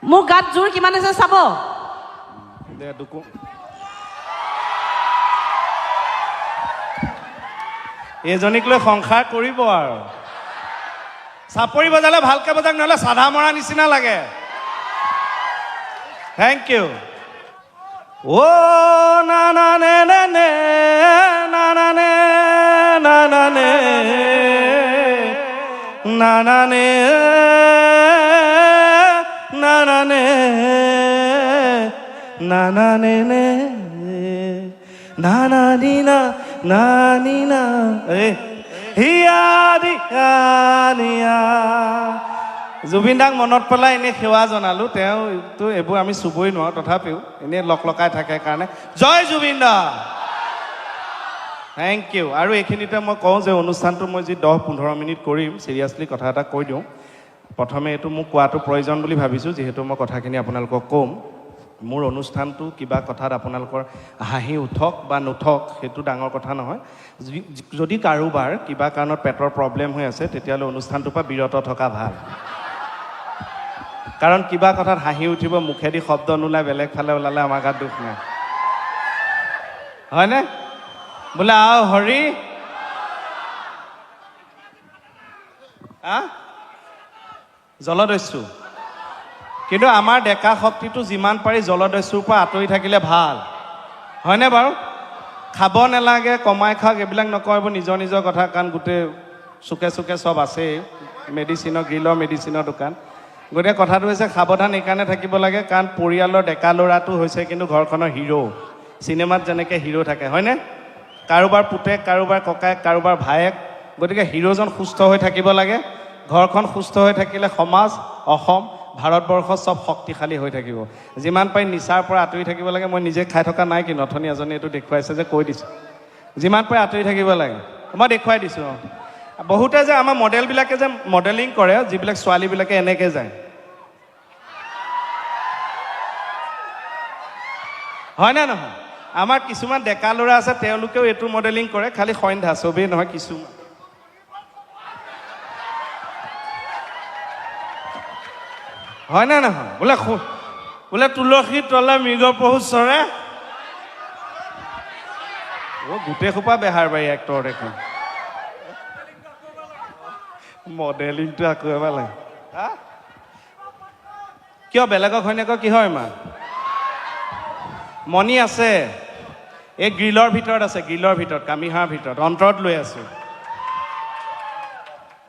মোৰ গাত জোৰ কিমান আছে চাব এইজনীক লৈ সংসাৰ কৰিব আৰু চাপৰি বজালে ভালকে বজাক নহ'লে চাধা মৰা নিচিনা লাগে থেংক ইউ অ' না না নে নে নে না না নে না না নে না না নে না না নে না না নে নে না না নি না না নি না হিয়া দিয়া জুবিন দাক মনত পেলাই এনেই সেৱা জনালোঁ তেওঁতো এইবোৰ আমি চুবই নোৱাৰোঁ তথাপিও এনেই লকাই থাকে কাৰণে জয় জুবিন দা থেংক ইউ আৰু এইখিনিতে মই কওঁ যে অনুষ্ঠানটো মই যি 10-15 মিনিট কৰিম চিৰিয়াছলি কথা এটা কৈ দিওঁ প্ৰথমে এইটো মোক কোৱাটো প্ৰয়োজন বুলি ভাবিছোঁ যিহেতু মই কথাখিনি আপোনালোকক ক'ম মোৰ অনুষ্ঠানটো কিবা কথাত আপোনালোকৰ হাঁহি উঠক বা নুঠক সেইটো ডাঙৰ কথা নহয় যদি কাৰোবাৰ কিবা কাৰণত পেটৰ প্ৰব্লেম হৈ আছে তেতিয়াহ'লে অনুষ্ঠানটোৰ পৰা বিৰত থকা ভাল কাৰণ কিবা কথাত হাঁহি উঠিব মুখেদি শব্দ নোলাই বেলেগ ফালে ওলালে আমাৰ গাত দুখ নাই হয়নে বোলে আও হৰি জলদস্যু কিন্তু আমাৰ ডেকা শক্তিটো যিমান পাৰি জলদস্যুৰ পৰা আঁতৰি থাকিলে ভাল হয়নে বাৰু খাব নালাগে কমাই খাওক এইবিলাক নকৰিব নিজৰ নিজৰ কথা কাৰণ গোটেই চুকে চুকে চব আছেই মেডিচিনৰ গ্ৰিলৰ মেডিচিনৰ দোকান গতিকে কথাটো হৈছে সাৱধান এইকাৰণে থাকিব লাগে কাৰণ পৰিয়ালৰ ডেকা ল'ৰাটো হৈছে কিন্তু ঘৰখনৰ হিৰো চিনেমাত যেনেকৈ হিৰো থাকে হয়নে কাৰোবাৰ পুতেক কাৰোবাৰ ককায়েক কাৰোবাৰ ভায়েক গতিকে হিৰোজন সুস্থ হৈ থাকিব লাগে ঘৰখন সুস্থ হৈ থাকিলে সমাজ অসম ভাৰতবৰ্ষ চব শক্তিশালী হৈ থাকিব যিমান পাৰি নিচাৰ পৰা আঁতৰি থাকিব লাগে মই নিজে খাই থকা নাই কিন্তু অথনি এজনে এইটো দেখুৱাইছে যে কৈ দিছোঁ যিমান পাৰি আঁতৰি থাকিব লাগে মই দেখুৱাই দিছোঁ বহুতে যে আমাৰ মডেলবিলাকে যে মডেলিং কৰে যিবিলাক ছোৱালীবিলাকে এনেকৈ যায় হয় নে নহয় আমাৰ কিছুমান ডেকা ল'ৰা আছে তেওঁলোকেও এইটো মডেলিং কৰে খালি সন্ধ্যা চবেই নহয় কিছুমান হয় নে নহয় বোলে তুলসী তলে মৃগ পহু চৰে গোটেই সোপা বেহাৰ বাৰী এক্টৰ দেখোন মডেলিংটো আকৌ এবাৰ লাগে কিয় বেলেগক হয় নকয় কিহৰ ইমান মণি আছে এই গ্ৰিলৰ ভিতৰত আছে গ্ৰিলৰ ভিতৰত কামিহাৰ ভিতৰত অন্তৰত লৈ আছো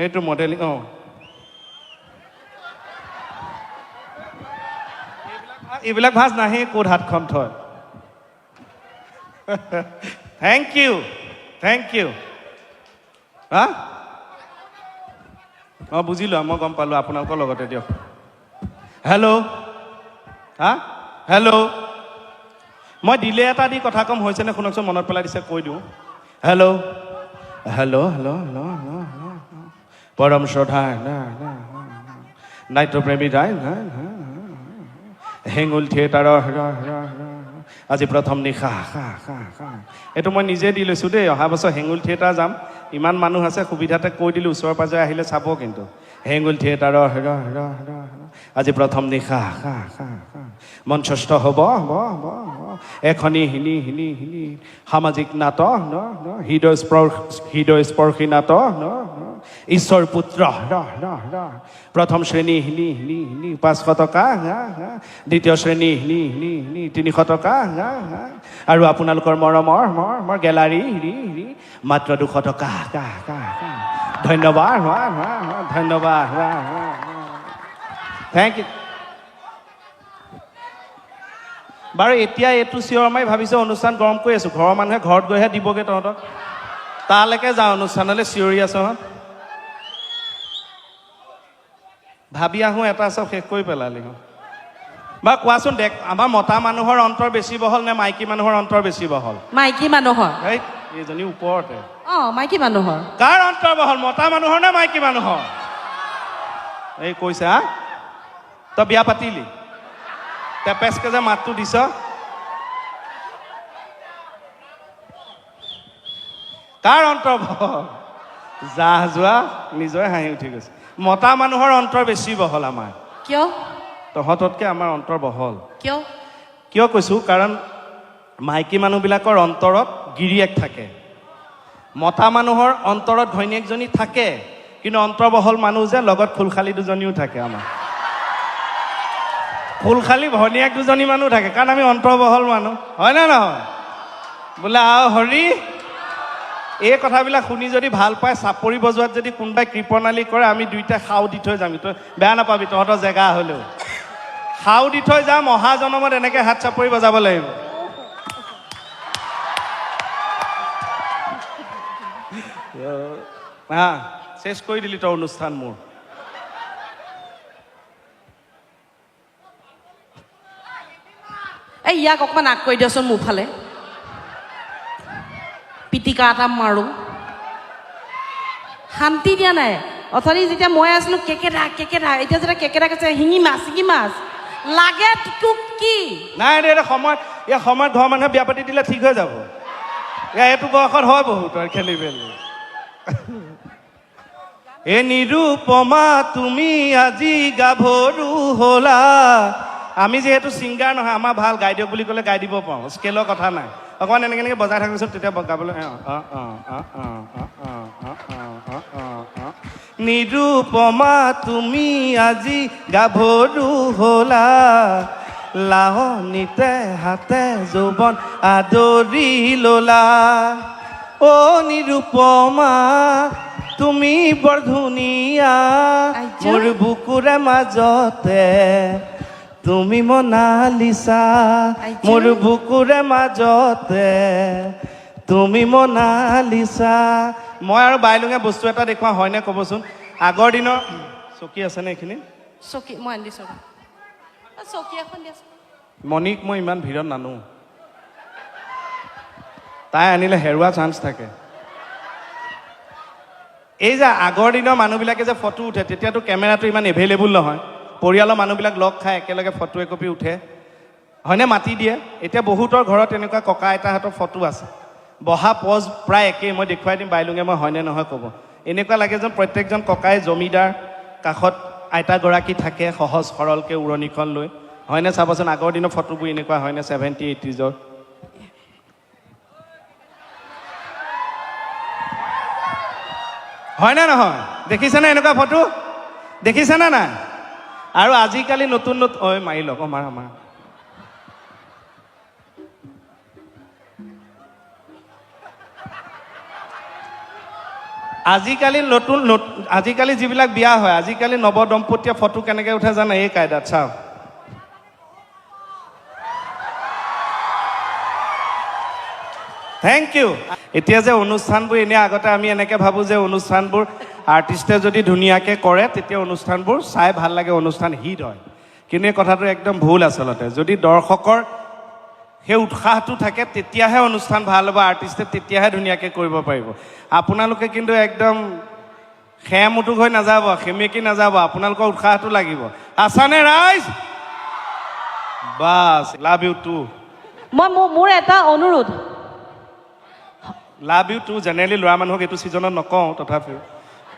এইটো মডেলিং এইবিলাক ভাজ নাহে ক'ত হাতখন থয় থেংক ইউ হা বুজিলোঁ মই গম পালোঁ আপোনালোকৰ লগতে দিয়ক হেল্ল' মই দিলে এটা দি কথা কম হৈছেনে শুনকচোন মনত পেলাই দিছে কৈ দিওঁ হেল্ল' পৰম শ্ৰদ্ধা নাট্যপ্ৰেমী ৰায় হেঙুল থিয়েটাৰৰ আজি প্ৰথম নিশা এইটো মই নিজে দি লৈছোঁ দেই অহা বছৰ হেঙুল থিয়েটাৰ যাম ইমান মানুহ আছে সুবিধাতে কৈ দিলোঁ ওচৰে পাজৰে আহিলে চাব কিন্তু হেঙুল থিয়েটাৰৰ আজি প্ৰথম নিশা মঞ্চস্থ হ'ব এখনি হিনি সামাজিক নাটক হৃদয়স্পৰ্শী নাটক ঈশ্বৰ পুত্ৰ প্ৰথম শ্ৰেণী হিনি 500 টকা দ্বিতীয় শ্ৰেণী হিনি 300 টকা আৰু আপোনালোকৰ মৰমৰ গেলাৰী মাত্ৰ 200 টকা ধন্যবাদ থেংক ইউ বাৰু এতিয়া এইটো চিঞৰ মাৰি ভাবিছোঁ অনুষ্ঠান গৰম কৰি আছোঁ ঘৰৰ মানুহে ঘৰত গৈহে দিবগৈ তহঁতক তালৈকে যাওঁ অনুষ্ঠানলৈ চিঞৰি আছোঁ ভাবি আহোঁ এটা চব শেষ কৰি পেলালি বাৰু কোৱাচোন দেখ আমাৰ মতা মানুহৰ অন্তৰ বেছি বহল নে মাইকী মানুহৰ অন্তৰ বেছি বহল মাইকী মানুহৰ এইজনী ওপৰতে মাইকী মানুহৰ কাৰ অন্তৰ বহল মতা মানুহৰ নে মাইকী মানুহৰ এই কৈছে তই বিয়া পাতিলি টেপেচকে যে মাতটো দিছ কাৰ অন্তৰ বহল যোৱা নিজৰে হাঁহি উঠি গৈছে মতা মানুহৰ অন্তৰ বেছি বহল আমাৰ কিয় তহঁততকৈ আমাৰ অন্তৰ বহল কিয় কিয় কৈছোঁ কাৰণ মাইকী মানুহবিলাকৰ অন্তৰত গিৰিয়েক থাকে মতা মানুহৰ অন্তৰত ঘৈণীয়েকজনী থাকে কিন্তু অন্তৰ্বহল মানুহ যে লগত ফুলখালী দুজনীও থাকে আমাৰ ফুলখালী ভনীয়েক দুজনী মানুহ থাকে কাৰণ আমি অন্তৰ্বহল মানুহ হয়নে নহয় বোলে আও হৰি এই কথাবিলাক শুনি যদি ভাল পায় চাপৰি বজোৱাত যদি কোনোবাই কৃপণালী কৰে আমি দুইটা খাও দি থৈ যাম তই বেয়া নাপাবি তহঁতৰ জেগা হ'লেও খাও দি থৈ যাম অহা জনমত এনেকৈ হাত চাপৰি বজাব লাগিব হা শেষ কৰি দিলি তই অনুষ্ঠান মোৰ এই ইয়াক অকণমান আগ কৰি দিয়চোন মোৰ ফালে পিটিকা এটা মাৰোঁ শান্তি দিয়া নাই অথনি যেতিয়া মই আছিলোঁ কেকেৰা এতিয়া যেতিয়া কেকেৰা কৈছে শিঙি মাছ লাগে তোক কি নাই এইটো সময়ত এই সময়ত ঘৰৰ মানুহে বিয়া পাতি দিলে ঠিক হৈ যাব এইটো বয়সত হয় বহুত আৰু খেলি মেলি এ নিৰুপমা তুমি আজি গাভৰু হ'লা আমি যিহেতু ছিংগাৰ নহয় আমাৰ ভাল গাই দিয়ক বুলি ক'লে গাই দিব পাৰোঁ স্কেলৰ কথা নাই অকণমান এনেকৈ বজাই থাকিবচোন তেতিয়া গাবলৈ নিৰুপমা তুমি আজি গাভৰু হ'লা লাহনিতে হাতে যৌৱন আদৰি ল'লা অ' নিৰুপমা তুমি বৰ ধুনীয়া মোৰ বুকুৰে মাজতে তুমি মনালিছা মোৰ বুকুৰে মাজতে তুমি মনালিছা মই আৰু বাইলুঙে বস্তু এটা দেখুৱাওঁ হয়নে ক'বচোন আগৰ দিনৰ চকী আছেনে এইখিনি চকী মই আনি দিছোঁ চকী এখন দিয়াচোন মণিক মই ইমান ভিৰত নানো তাই আনিলে হেৰুৱা চান্স থাকে এই যে আগৰ দিনৰ মানুহবিলাকে যে ফটো উঠে তেতিয়াতো কেমেৰাটো ইমান এভেইলেবল নহয় পৰিয়ালৰ মানুহবিলাক লগ খাই একেলগে ফটো একপি উঠে হয়নে মাতি দিয়ে এতিয়া বহুতৰ ঘৰত এনেকুৱা ককা আইতাহঁতৰ ফটো আছে বহা পজ প্ৰায় একেই মই দেখুৱাই দিম বাইলুঙে মই হয়নে নহয় ক'ব এনেকুৱা লাগে যেন প্ৰত্যেকজন ককাই জমিদাৰ কাষত আইতাগৰাকী থাকে সহজ সৰলকৈ উৰণিখন লৈ হয়নে চাবচোন আগৰ দিনৰ ফটোবোৰ এনেকুৱা হয়নে 70, 80s হয়নে নহয় দেখিছেনে এনেকুৱা ফটো দেখিছেনে নাই আৰু আজিকালি নতুন ঐ মাৰি লওক মাৰা আজিকালি যিবিলাক বিয়া হয় আজিকালি নৱ দম্পতীয়ে ফটো কেনেকৈ উঠে জানে এই কায়দাত চাওক থেংক ইউ এতিয়া যে অনুষ্ঠানবোৰ এনেই আগতে আমি এনেকৈ ভাবোঁ যে অনুষ্ঠানবোৰ আৰ্টিষ্টে যদি ধুনীয়াকৈ কৰে তেতিয়া অনুষ্ঠানবোৰ চাই ভাল লাগে অনুষ্ঠান হিট হয় কিন্তু এই কথাটো একদম ভুল আচলতে যদি দৰ্শকৰ সেই উৎসাহটো থাকে তেতিয়াহে অনুষ্ঠান ভাল হ'ব আৰ্টিষ্টে তেতিয়াহে ধুনীয়াকৈ কৰিব পাৰিব আপোনালোকে কিন্তু একদম খেমুটুক হৈ নাযাব সেমেকি নাযাব আপোনালোকৰ উৎসাহটো লাগিব আছানে ৰাইজ বাছ লাভ ইউ টু মোৰ এটা অনুৰোধ লাভ ইউ টু জেনেৰেলি ল'ৰা মানুহক এইটো ছিজনত নকওঁ তথাপিও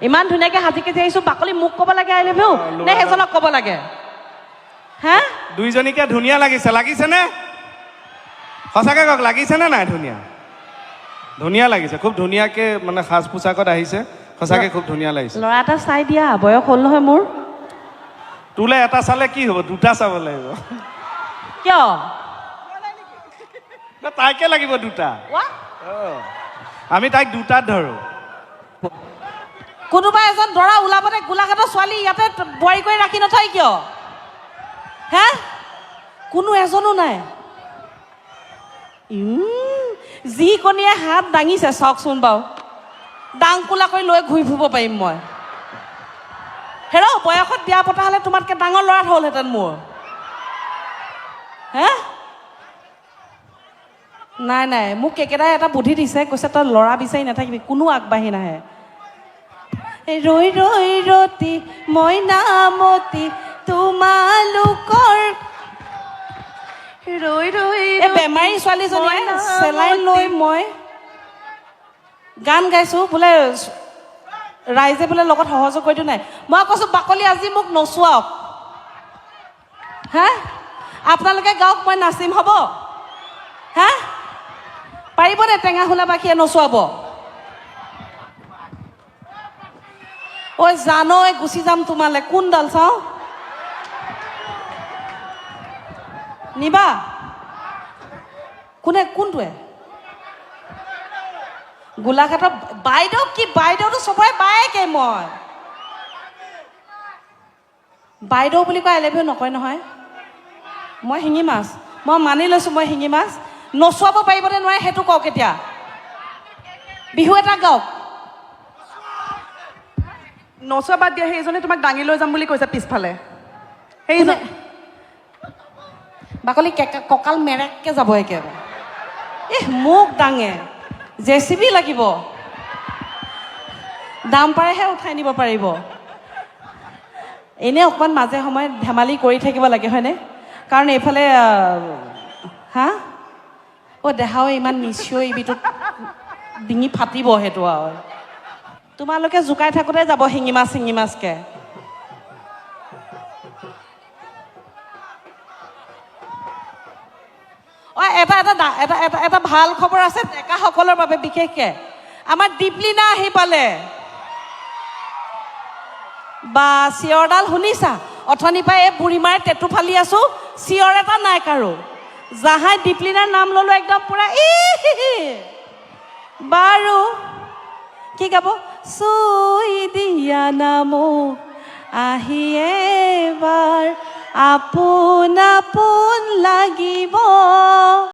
ইমান ধুনীয়াকৈ সাজি কাটি আহিছোঁ বাকলি মোক ক'ব লাগে আই লাভ ইউ নে সেইজনক ক'ব লাগে হা দুইজনীকে ধুনীয়া লাগিছেনে সঁচাকৈ কওক লাগিছেনে নাই ধুনীয়া লাগিছে খুব ধুনীয়াকৈ মানে সাজ পোছাকত আহিছে সঁচাকৈ খুব ধুনীয়া লাগিছে ল'ৰা এটা চাই দিয়া বয়স হ'ল নহয় মোৰ তোলে এটা চালে কি হ'ব দুটা চাব লাগিব কিয় তাইকে লাগিব দুটা আমি তাইক দুটাত ধৰোঁ কোনোবা এজন দৰা ওলাবতে গোলাঘাটৰ ছোৱালী ইয়াতে বোৱাৰী কৰি ৰাখি নথয় কিয় হে কোনো এজনো নাই যিকণীয়ে হাত দাঙিছে চাওকচোন বাৰু দাং কোলা কৰি লৈ ঘূৰি ফুৰিব পাৰিম মই হেৰ' বয়সত বিয়া পতা হ'লে তোমাতকৈ ডাঙৰ ল'ৰা হ'লহেঁতেন মোৰ হে নাই মোক কেকেটাই এটা বুদ্ধি দিছে কৈছে তই ল'ৰা বিচাৰি নাথাকিবি কোনো আগবাঢ়ি নাহে ৰৈ ৰৈ ৰতি মই নামতি তোমালোকৰ ৰৈ ৰৈ বেমাৰী ছোৱালীজনীয়ে চেলাইন লৈ মই গান গাইছোঁ বোলে ৰাইজে বোলে লগত সহযোগ কৰি দিওঁ নাই মই কৈছোঁ বাকলি আজি মোক নচুৱাওক হা আপোনালোকে গাওক মই নাচিম হ'ব হা পাৰিবনে টেঙা হোলাবাসীয়ে নচুৱাব ঐ জানো গুচি যাম তোমালে কোনডাল চাওঁ নিবা কোনটোৱে গোলাঘাটৰ বাইদেউ কি বাইদেউতো চবৰে বায়েকে মই বাইদেউ বুলি কয় এলেভিও নকয় নহয় মই শিঙি মাছ মই মানি লৈছোঁ মই শিঙি মাছ নচুৱাব পাৰিবনে নোৱাৰে সেইটো কওক এতিয়া বিহু এটা গাওক নচোৱা বাদ দিয়া সেইজনে তোমাক দাঙি লৈ যাম বুলি কৈছে পিছফালে সেইজন বাকলি কঁকাল মেৰেককে যাব একেবাৰে মোক দাঙে জেচিবি লাগিব দাম পাৰেহে উঠাই নিব পাৰিব এনে অকণমান মাজে সময়ে ধেমালি কৰি থাকিব লাগে হয়নে কাৰণ এইফালে হা দেহাও ইমান নিশ্চয় ইবিটোত ডিঙি ফাটিব সেইটো আৰু তোমালোকে জোকাই থাকোঁতে যাব শিঙি মাছকে এটা ভাল খবৰ আছে ডেকাসকলৰ বাবে বিশেষকে আমাৰ দীপলিনা আহি পালে বা চিঞৰডাল শুনিছা অথনিৰ পৰা এই বুঢ়ীমাৰে টেটু ফালি আছো চিঞৰ এটা নাই কাৰো যাহাই দীপলিনাৰ নাম ললো একদম পুৰা বাৰু কি গাব চুই দিয়া নামো আহি এবাৰ আপোন আপোন লাগিব